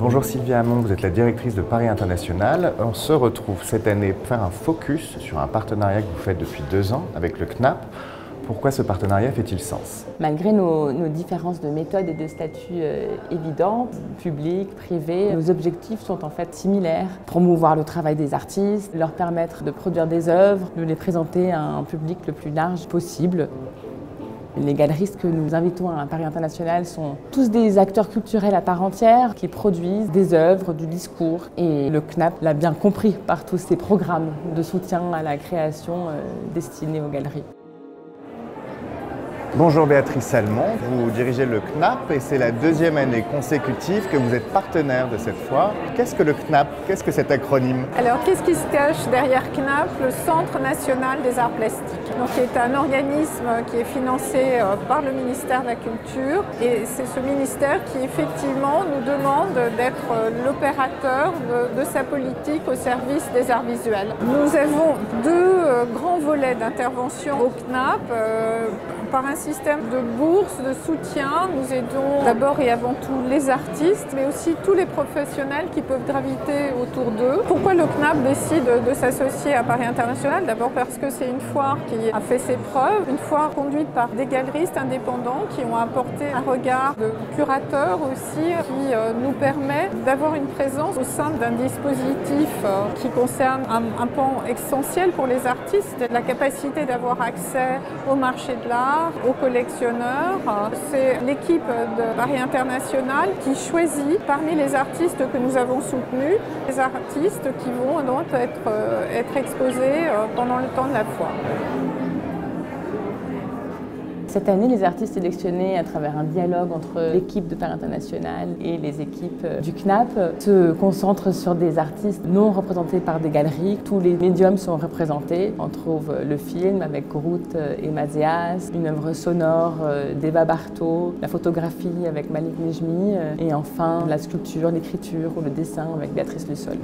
Bonjour Sylvia Hamon, vous êtes la directrice de Paris International. On se retrouve cette année pour faire un focus sur un partenariat que vous faites depuis 2 ans avec le CNAP. Pourquoi ce partenariat fait-il sens? Malgré nos différences de méthode et de statut évidents, public, privé, nos objectifs sont en fait similaires. Promouvoir le travail des artistes, leur permettre de produire des œuvres, de les présenter à un public le plus large possible. Les galeristes que nous invitons à Paris International sont tous des acteurs culturels à part entière qui produisent des œuvres, du discours. Et le CNAP l'a bien compris par tous ces programmes de soutien à la création destinés aux galeries. Bonjour Béatrice Salmon, vous dirigez le CNAP et c'est la 2e année consécutive que vous êtes partenaire de cette foire. Qu'est-ce que le CNAP? Qu'est-ce que cet acronyme? Alors qu'est-ce qui se cache derrière CNAP? Le Centre National des Arts Plastiques, donc, qui est un organisme qui est financé par le ministère de la Culture. Et c'est ce ministère qui effectivement nous demande d'être l'opérateur de sa politique au service des arts visuels. Nous avons 2 grands volets d'intervention au CNAP. Par un système de bourse, de soutien, nous aidons d'abord et avant tout les artistes, mais aussi tous les professionnels qui peuvent graviter autour d'eux. Pourquoi le CNAP décide de s'associer à Paris International? D'abord parce que c'est une foire qui a fait ses preuves, une foire conduite par des galeristes indépendants qui ont apporté un regard de curateur aussi, qui nous permet d'avoir une présence au sein d'un dispositif qui concerne un pan essentiel pour les artistes, la capacité d'avoir accès au marché de l'art, aux collectionneurs. C'est l'équipe de Paris International qui choisit parmi les artistes que nous avons soutenus, les artistes qui vont donc être exposés pendant le temps de la foire. Cette année, les artistes sélectionnés à travers un dialogue entre l'équipe de Paris International et les équipes du CNAP se concentrent sur des artistes non représentés par des galeries. Tous les médiums sont représentés. On trouve le film avec Ruth et Mazias, une œuvre sonore d'Eva Barthaud, la photographie avec Malik Nejmi et enfin la sculpture, l'écriture ou le dessin avec Béatrice Lussol.